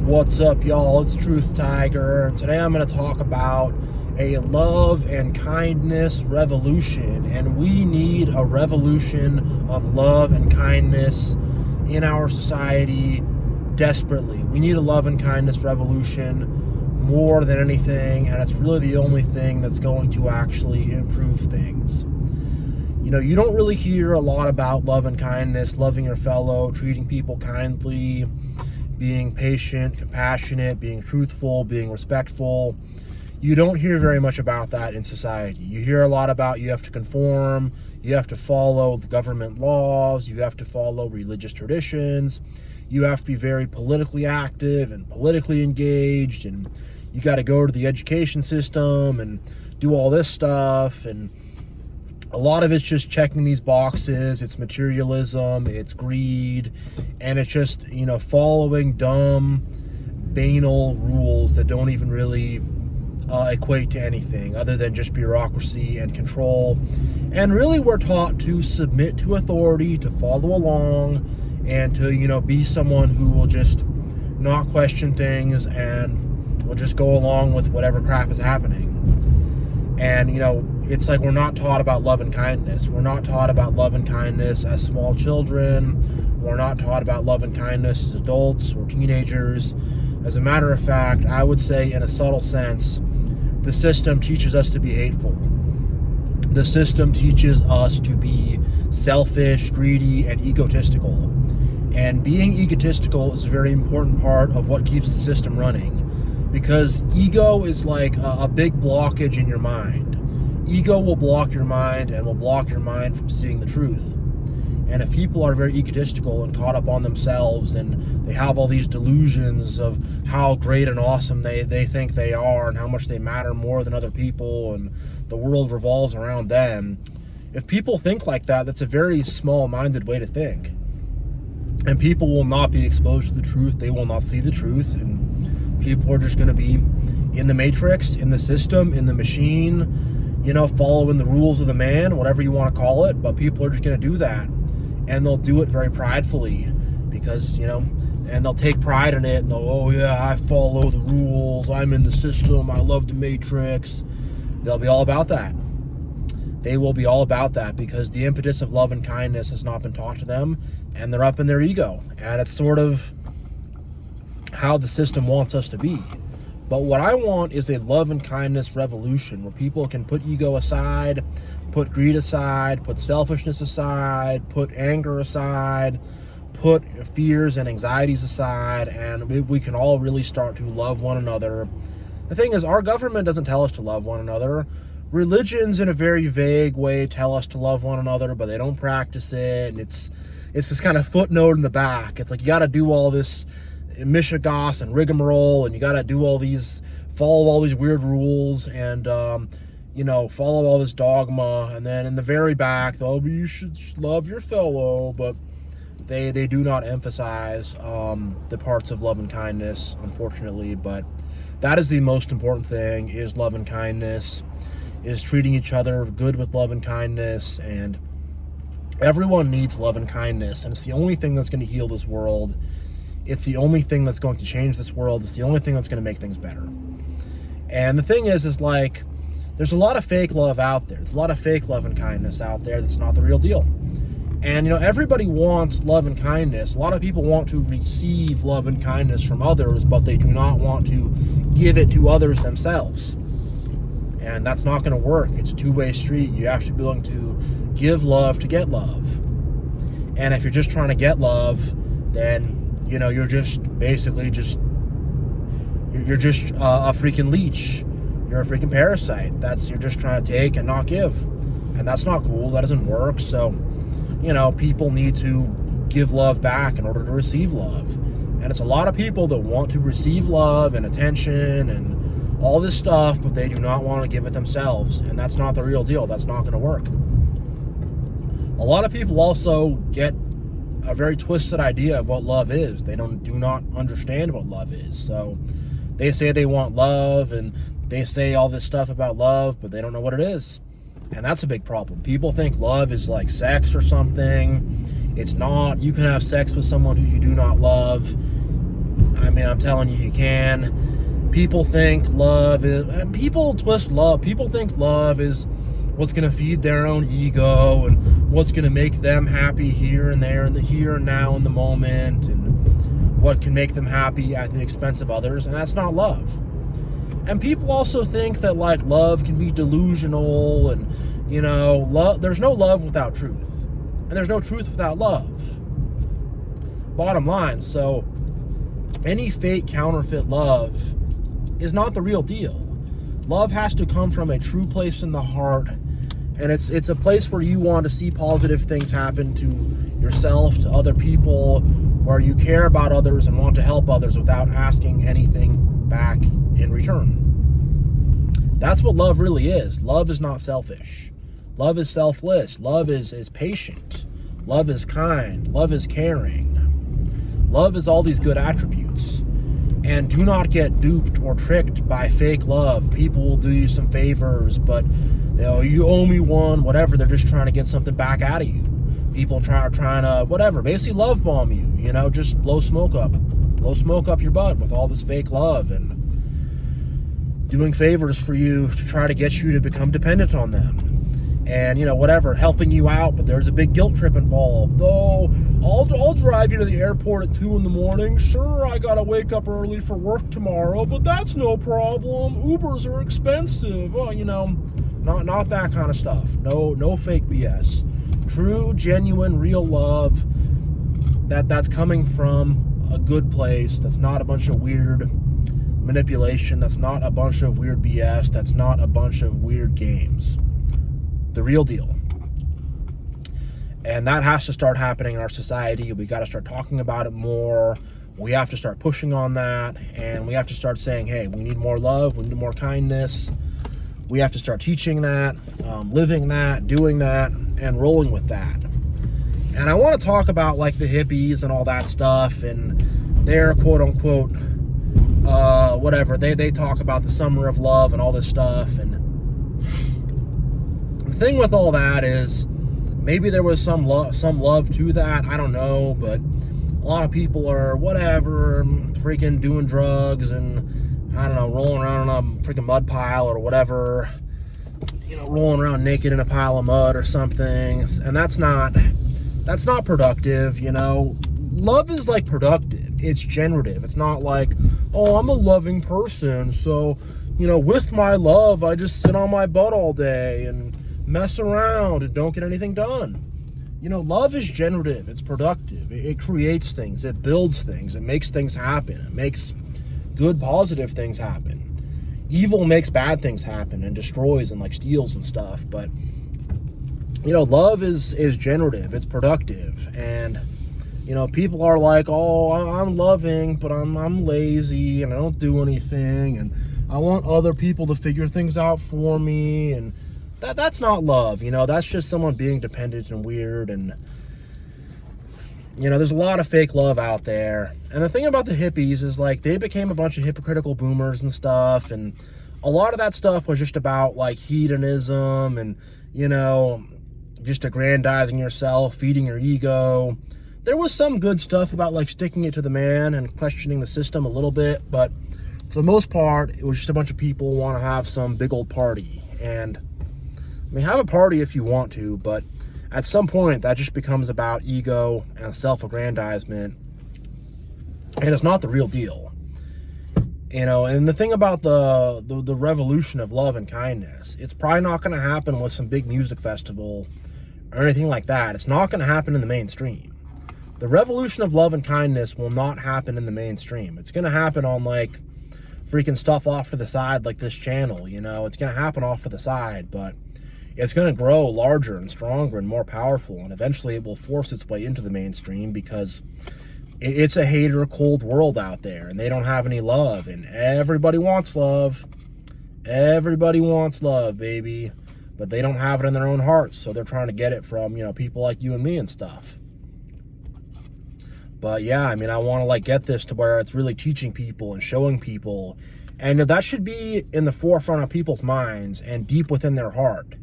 What's up, y'all? It's Truth Tiger. Today I'm going to talk about a love and kindness revolution, and we need a revolution of love and kindness in our society desperately. We need a love and kindness revolution more than anything, and it's really the only thing that's going to actually improve things. You know, you don't really hear a lot about love and kindness, loving your fellow, treating people kindly, being patient, compassionate, being truthful, being respectful. You don't hear very much about that in society. You hear a lot about you have to conform, you have to follow the government laws, you have to follow religious traditions, you have to be very politically active and politically engaged, and you got to go to the education system and do all this stuff. And a lot of it's just checking these boxes. It's materialism, it's greed, and it's just, following dumb, banal rules that don't even really equate to anything other than just bureaucracy and control. And really, we're taught to submit to authority, to follow along, and to, be someone who will just not question things and will just go along with whatever crap is happening. And, it's like we're not taught about love and kindness. We're not taught about love and kindness as small children. We're not taught about love and kindness as adults or teenagers. As a matter of fact, I would say in a subtle sense, the system teaches us to be hateful. The system teaches us to be selfish, greedy, and egotistical. And being egotistical is a very important part of what keeps the system running, because ego is like a big blockage in your mind. Ego will block your mind and will block your mind from seeing the truth. And if people are very egotistical and caught up on themselves, and they have all these delusions of how great and awesome they think they are and how much they matter more than other people and the world revolves around them, if people think like that, that's a very small-minded way to think. And people will not be exposed to the truth. They will not see the truth. And people are just going to be in the matrix, in the system, in the machine, following the rules of the man, whatever you want to call it. But people are just going to do that. And they'll do it very pridefully because, and they'll take pride in it. And they'll, oh yeah, I follow the rules. I'm in the system. I love the matrix. They'll be all about that. They will be all about that because the impetus of love and kindness has not been taught to them, and they're up in their ego. And it's sort of how the system wants us to be. But what I want is a love and kindness revolution where people can put ego aside, put greed aside, put selfishness aside, put anger aside, put fears and anxieties aside, and we can all really start to love one another. The thing is, our government doesn't tell us to love one another. Religions, in a very vague way, tell us to love one another, but they don't practice it, and it's this kind of footnote in the back. It's like you got to do all this mishigas and rigmarole, and you got to do follow all these weird rules, and follow all this dogma, and then in the very back, you should love your fellow, but they do not emphasize the parts of love and kindness, unfortunately. But that is the most important thing, is love and kindness, is treating each other good with love and kindness. And everyone needs love and kindness, and it's the only thing that's going to heal this world. It's the only thing that's going to change this world. It's the only thing that's going to make things better. And the thing is like, there's a lot of fake love out there. There's a lot of fake love and kindness out there that's not the real deal. And, everybody wants love and kindness. A lot of people want to receive love and kindness from others, but they do not want to give it to others themselves. And that's not going to work. It's a two-way street. You have to be willing to give love to get love. And if you're just trying to get love, then you're just basically you're just a freaking leech. You're a freaking parasite. You're just trying to take and not give. And that's not cool. That doesn't work. So, people need to give love back in order to receive love. And it's a lot of people that want to receive love and attention and all this stuff, but they do not want to give it themselves. And that's not the real deal. That's not going to work. A lot of people also get a very twisted idea of what love is. They do not understand what love is. So they say they want love, and they say all this stuff about love, but they don't know what it is. And that's a big problem. People think love is like sex or something. It's not. You can have sex with someone who you do not love. I mean, I'm telling you, you can. People think love is, and people twist love. People think love is what's going to feed their own ego and what's going to make them happy here and there and the here and now in the moment, and what can make them happy at the expense of others, and that's not love. And people also think that like love can be delusional, and you know, there's no love without truth, and there's no truth without love. Bottom line. So any fake counterfeit love is not the real deal. Love has to come from a true place in the heart, and it's a place where you want to see positive things happen to yourself, to other people, where you care about others and want to help others without asking anything back in return. That's what love really is. Love is not selfish. Love is selfless. Love is patient. Love is kind. Love is caring. Love is all these good attributes. And do not get duped or tricked by fake love. People will do you some favors, but you know, you owe me one, whatever. They're just trying to get something back out of you. People trying to, whatever, basically love bomb you, you know, just blow smoke up your butt with all this fake love and doing favors for you to try to get you to become dependent on them. And, you know, whatever, helping you out, but there's a big guilt trip involved. Though, I'll drive you to the airport at 2 in the morning. Sure, I gotta wake up early for work tomorrow, but that's no problem. Ubers are expensive. Well, you know, not that kind of stuff. No fake BS. True, genuine, real love that's coming from a good place. That's not a bunch of weird manipulation. That's not a bunch of weird BS. That's not a bunch of weird games. The real deal. And that has to start happening in our society. We got to start talking about it more. We have to start pushing on that, and we have to start saying, hey, we need more love, we need more kindness. We have to start teaching that, living that, doing that, and rolling with that. And I want to talk about like the hippies and all that stuff, and their quote unquote whatever, they talk about the summer of love and all this stuff. And the thing with all that is maybe there was some love to that, I don't know, but a lot of people are whatever, freaking doing drugs and I don't know, rolling around on a freaking mud pile or whatever, you know, rolling around naked in a pile of mud or something. And that's not productive, you know. Love is like productive. It's generative. It's not like, oh, I'm a loving person, so, you know, with my love, I just sit on my butt all day and mess around and don't get anything done. You know, love is generative. It's productive. It creates things. It builds things. It makes things happen. It makes good, positive things happen. Evil makes bad things happen and destroys and like steals and stuff. But, you know, love is generative. It's productive. And, you know, people are like, oh, I'm loving, but I'm lazy and I don't do anything. And I want other people to figure things out for me. And that's not love, you know. That's just someone being dependent and weird. And, you know, there's a lot of fake love out there. And the thing about the hippies is like they became a bunch of hypocritical boomers and stuff, and a lot of that stuff was just about like hedonism and, you know, just aggrandizing yourself, feeding your ego. There was some good stuff about like sticking it to the man and questioning the system a little bit, but for the most part it was just a bunch of people who want to have some big old party. And I mean, have a party if you want to, but at some point that just becomes about ego and self-aggrandizement, and it's not the real deal, you know. And the thing about the revolution of love and kindness, it's probably not going to happen with some big music festival or anything like that. It's not going to happen in the mainstream. The revolution of love and kindness will not happen in the mainstream. It's going to happen on like freaking stuff off to the side like this channel, you know. It's going to happen off to the side, but it's going to grow larger and stronger and more powerful, and eventually it will force its way into the mainstream because it's a hater, cold world out there, and they don't have any love, and everybody wants love. Everybody wants love, baby, but they don't have it in their own hearts, so they're trying to get it from, you know, people like you and me and stuff. But yeah, I mean, I want to like get this to where it's really teaching people and showing people, and that should be in the forefront of people's minds and deep within their heart.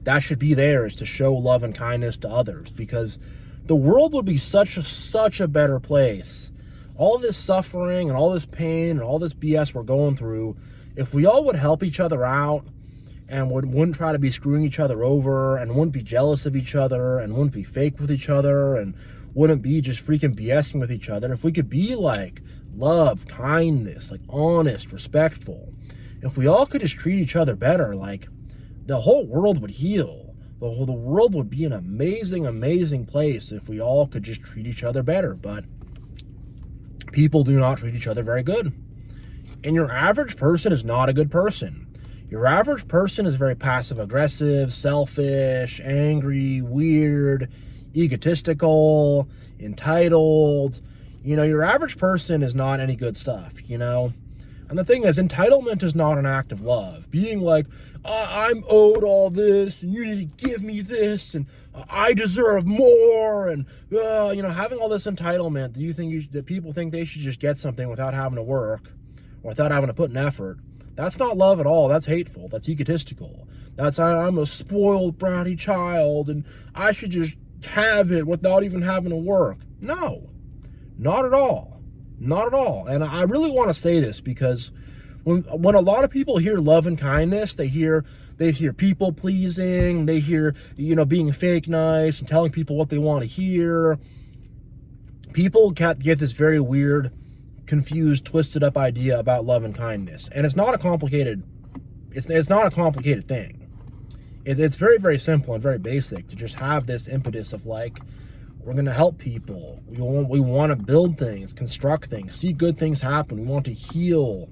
That should be theirs, to show love and kindness to others, because the world would be such a better place all this suffering and all this pain and all this BS we're going through, if we all would help each other out and wouldn't try to be screwing each other over and wouldn't be jealous of each other and wouldn't be fake with each other and wouldn't be just freaking BSing with each other, if we could be like love, kindness, like honest, respectful, if we all could just treat each other better, like the whole world would heal. The world would be an amazing, amazing place if we all could just treat each other better. But people do not treat each other very good. And your average person is not a good person. Your average person is very passive-aggressive, selfish, angry, weird, egotistical, entitled. Your average person is not any good stuff, And the thing is, entitlement is not an act of love. Being like, I'm owed all this, and you need to give me this, and I deserve more, and having all this entitlement that people think they should just get something without having to work or without having to put an effort. That's not love at all. That's hateful. That's egotistical. That's I'm a spoiled, bratty child, and I should just have it without even having to work. No, not at all. Not at all. And I really want to say this because when a lot of people hear love and kindness, they hear people pleasing, they hear, being fake nice and telling people what they want to hear. People get this very weird, confused, twisted up idea about love and kindness. And it's not a complicated thing. It's very, very simple and very basic to just have this impetus of like, we're going to help people. We want to build things, construct things, see good things happen. We want to heal.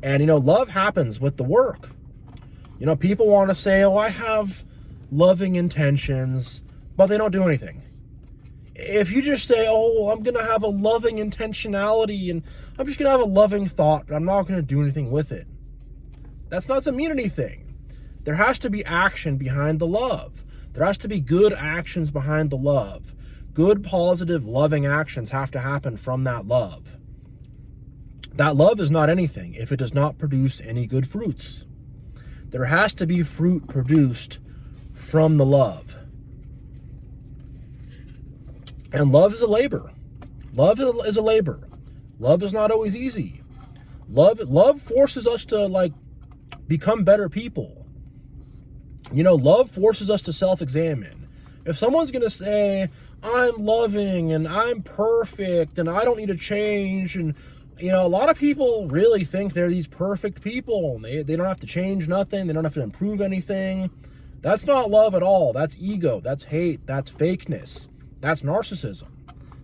And, love happens with the work. People want to say, I have loving intentions, but they don't do anything. If you just say, I'm going to have a loving intentionality and I'm just going to have a loving thought, but I'm not going to do anything with it, that doesn't mean anything. There has to be action behind the love. There has to be good actions behind the love. Good, positive, loving actions have to happen from that love. That love is not anything if it does not produce any good fruits. There has to be fruit produced from the love. And love is a labor. Love is a labor. Love is not always easy. Love forces us to become better people. Love forces us to self-examine. If someone's going to say, I'm loving and I'm perfect and I don't need to change, and a lot of people really think they're these perfect people and they don't have to change nothing, they don't have to improve anything. That's not love at all. That's ego, that's hate, that's fakeness, that's narcissism.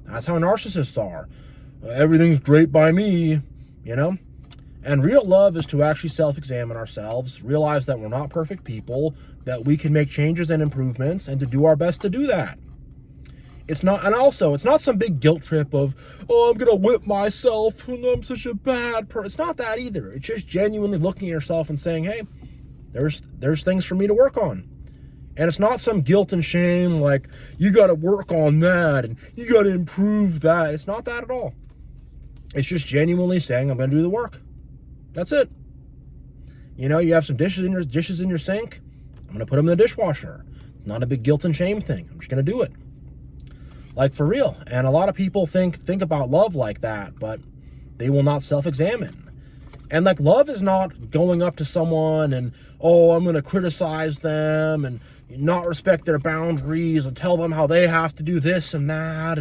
That's how narcissists are. Everything's great by me, And real love is to actually self-examine ourselves, realize that we're not perfect people, that we can make changes and improvements, and to do our best to do that. It's not some big guilt trip of, I'm going to whip myself and I'm such a bad person. It's not that either. It's just genuinely looking at yourself and saying, hey, there's things for me to work on. And it's not some guilt and shame like, you got to work on that and you got to improve that. It's not that at all. It's just genuinely saying, I'm going to do the work. That's it. You have some dishes in your sink. I'm going to put them in the dishwasher. Not a big guilt and shame thing. I'm just going to do it. Like, for real. And a lot of people think about love like that, but they will not self-examine. And love is not going up to someone and, I'm going to criticize them and not respect their boundaries and tell them how they have to do this and that.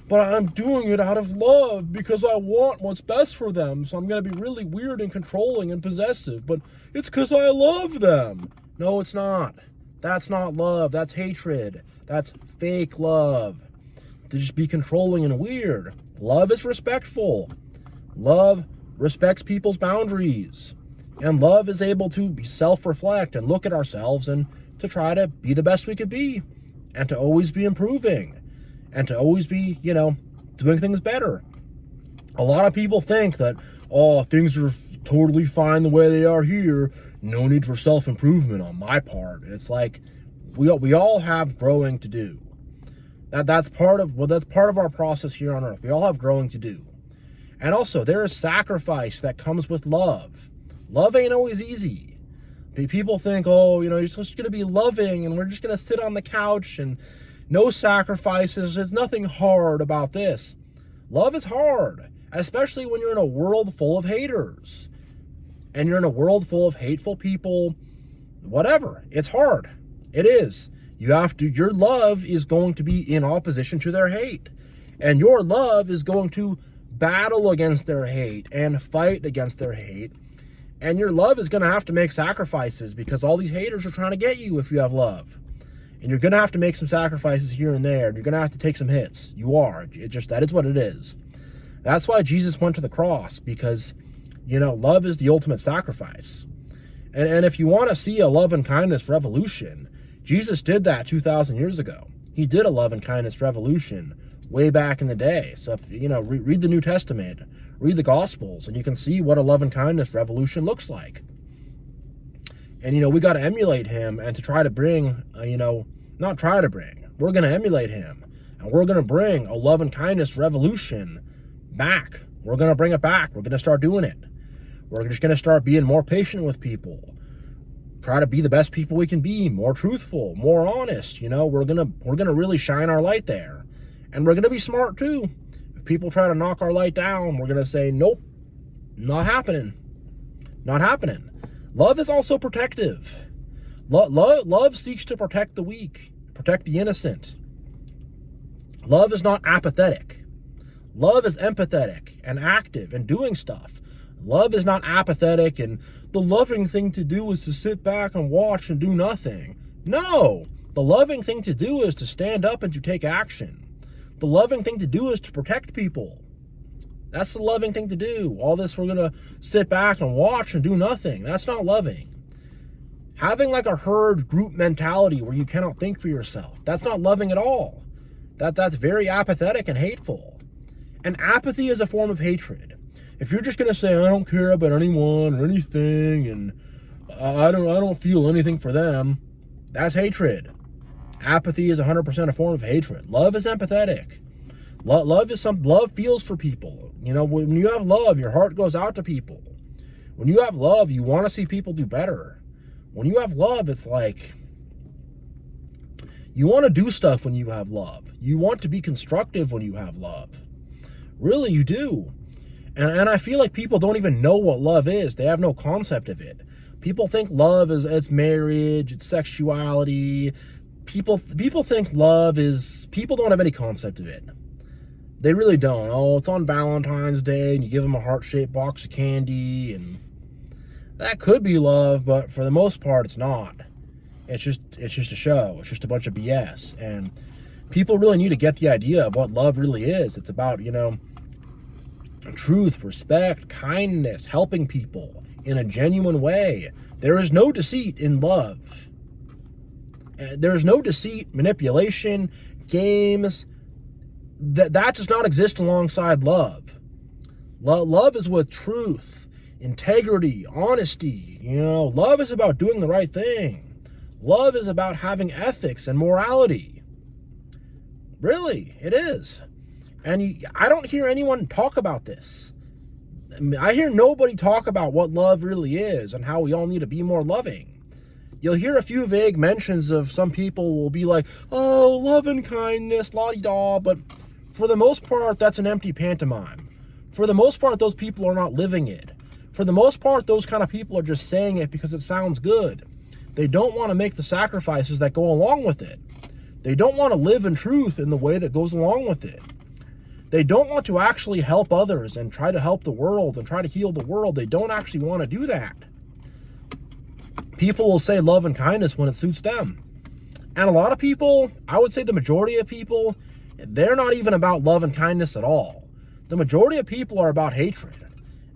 But I'm doing it out of love because I want what's best for them. So I'm going to be really weird and controlling and possessive, but it's because I love them. No, it's not. That's not love. That's hatred. That's fake love. To just be controlling and weird. Love is respectful. Love respects people's boundaries. And love is able to self-reflect and look at ourselves and to try to be the best we could be. And to always be improving. And to always be, doing things better. A lot of people think that, things are totally fine the way they are here. No need for self-improvement on my part. It's like, we all have growing to do. That's part of our process here on earth. We all have growing to do. And also, there is sacrifice that comes with love. Love ain't always easy. People think, you're just going to be loving and we're just going to sit on the couch and no sacrifices. There's nothing hard about this. Love is hard, especially when you're in a world full of haters. And you're in a world full of hateful people, whatever. It's hard. It is. Your love is going to be in opposition to their hate. And your love is going to battle against their hate and fight against their hate. And your love is going to have to make sacrifices because all these haters are trying to get you if you have love. And you're going to have to make some sacrifices here and there. You're going to have to take some hits. You are. That is what it is. That's why Jesus went to the cross, because love is the ultimate sacrifice. And if you want to see a love and kindness revolution, Jesus did that 2,000 years ago. He did a love and kindness revolution way back in the day. So if read the New Testament, read the Gospels, and you can see what a love and kindness revolution looks like. And we got to emulate him, and to try to bring, we're going to emulate him, and we're going to bring a love and kindness revolution back. We're going to bring it back. We're going to start doing it. We're just going to start being more patient with people. Try to be the best people we can be, more truthful, more honest. We're going to really shine our light there. And we're going to be smart too. If people try to knock our light down, we're going to say, nope, not happening. Not happening. Love is also protective. Love seeks to protect the weak, protect the innocent. Love is not apathetic. Love is empathetic and active and doing stuff. Love is not apathetic and the loving thing to do is to sit back and watch and do nothing. No, the loving thing to do is to stand up and to take action. The loving thing to do is to protect people. That's the loving thing to do. All this, we're going to sit back and watch and do nothing. That's not loving. Having like a herd group mentality where you cannot think for yourself, that's not loving at all. That's very apathetic and hateful. And apathy is a form of hatred. If you're just going to say, I don't care about anyone or anything, and I don't feel anything for them, that's hatred. Apathy is 100% a form of hatred. Love is empathetic. Love feels for people. When you have love, your heart goes out to people. When you have love, you want to see people do better. When you have love, it's like you want to do stuff when you have love. You want to be constructive when you have love. Really, you do. And I feel like people don't even know what love is. They have no concept of it. People think love is it's marriage, it's sexuality. People think love is, people don't have any concept of it. They really don't. Oh, it's on Valentine's Day and you give them a heart-shaped box of candy, and that could be love, but for the most part it's not. It's just a show. It's just a bunch of BS. And people really need to get the idea of what love really is. It's about, truth, respect, kindness, helping people in a genuine way. There is no deceit in love. There is no deceit, manipulation, games. That does not exist alongside love. Love is with truth, integrity, honesty. Love is about doing the right thing. Love is about having ethics and morality. Really, it is. And I don't hear anyone talk about this. I hear nobody talk about what love really is and how we all need to be more loving. You'll hear a few vague mentions of some people will be like, oh, love and kindness, la-di-da, but for the most part, that's an empty pantomime. For the most part, those people are not living it. For the most part, those kind of people are just saying it because it sounds good. They don't want to make the sacrifices that go along with it. They don't want to live in truth in the way that goes along with it. They don't want to actually help others and try to help the world and try to heal the world. They don't actually want to do that. People will say love and kindness when it suits them. And a lot of people, I would say the majority of people, they're not even about love and kindness at all. The majority of people are about hatred.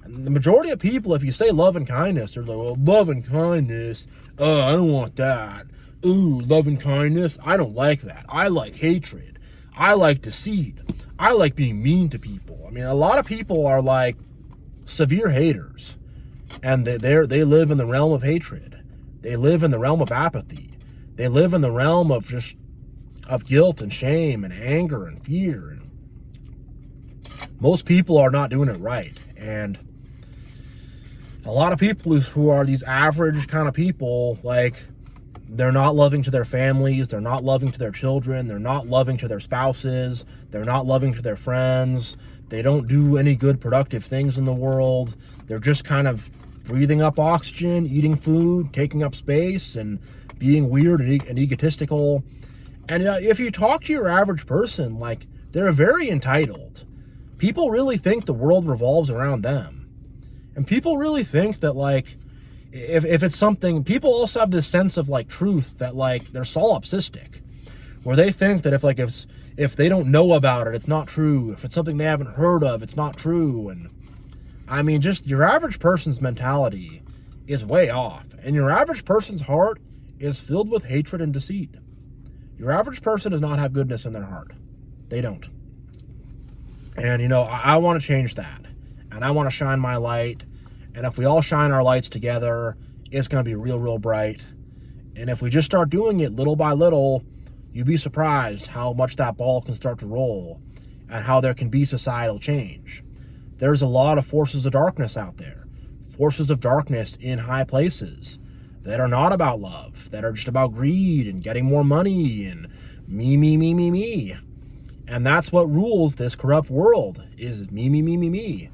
And the majority of people, if you say love and kindness, they're like, well, love and kindness, I don't want that. Ooh, love and kindness, I don't like that. I like hatred. I like deceit. I like being mean to people. I mean, a lot of people are like severe haters. And they live in the realm of hatred. They live in the realm of apathy. They live in the realm of just of guilt and shame and anger and fear. And most people are not doing it right. And a lot of people who are these average kind of people, like, they're not loving to their families, they're not loving to their children, they're not loving to their spouses, they're not loving to their friends, They don't do any good productive things in the world. They're just kind of breathing up oxygen, eating food, taking up space, and being weird and egotistical. And if you talk to your average person, like, they're very entitled. People really think the world revolves around them. And people really think that, like, if it's something, people also have this sense of, like, truth that, like, they're solipsistic, where they think that if they don't know about it, it's not true. If it's something they haven't heard of, it's not true. And I mean, just your average person's mentality is way off. And your average person's heart is filled with hatred and deceit. Your average person does not have goodness in their heart. They don't. And, you know, I want to change that. And I want to shine my light. And if we all shine our lights together, it's going to be real, real bright. And if we just start doing it little by little, you'd be surprised how much that ball can start to roll and how there can be societal change. There's a lot of forces of darkness out there. Forces of darkness in high places that are not about love, that are just about greed and getting more money and me, me, me, me, me. And that's what rules this corrupt world, is me, me, me, me, me.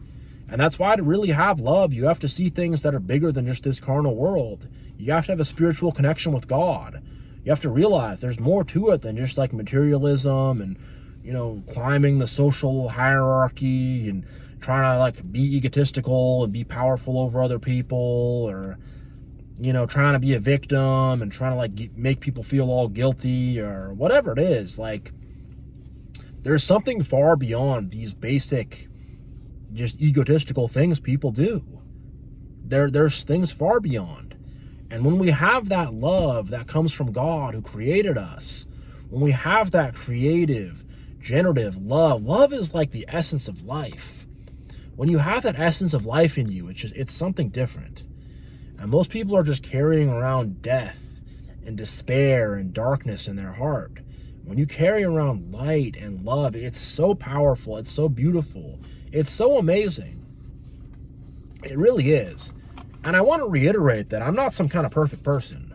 And that's why to really have love, you have to see things that are bigger than just this carnal world. You have to have a spiritual connection with God. You have to realize there's more to it than just like materialism and, you know, climbing the social hierarchy and trying to like be egotistical and be powerful over other people, or, you know, trying to be a victim and trying to like make people feel all guilty or whatever it is. Like, there's something far beyond these basic, just egotistical things people do. There's things far beyond. And when we have that love that comes from God who created us, when we have that creative, generative love is like the essence of life. When you have that essence of life in you, it's something different. And most people are just carrying around death and despair and darkness in their heart. When you carry around light and love, it's so powerful, it's so beautiful, it's so amazing. It really is. And I want to reiterate that I'm not some kind of perfect person.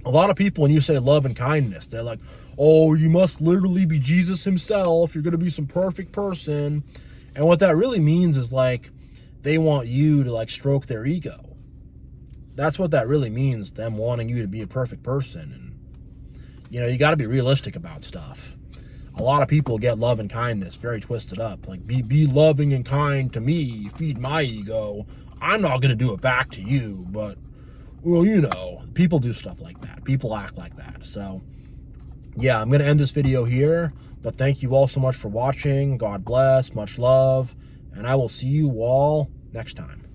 A lot of people, when you say love and kindness, they're like, oh, you must literally be Jesus himself. You're going to be some perfect person. And what that really means is like, they want you to like stroke their ego. That's what that really means, them wanting you to be a perfect person. And, you know, you got to be realistic about stuff. A lot of people get love and kindness very twisted up. Like, be loving and kind to me, feed my ego. I'm not going to do it back to you, but, well, you know, people do stuff like that. People act like that. So, yeah, I'm going to end this video here, but thank you all so much for watching. God bless, much love, and I will see you all next time.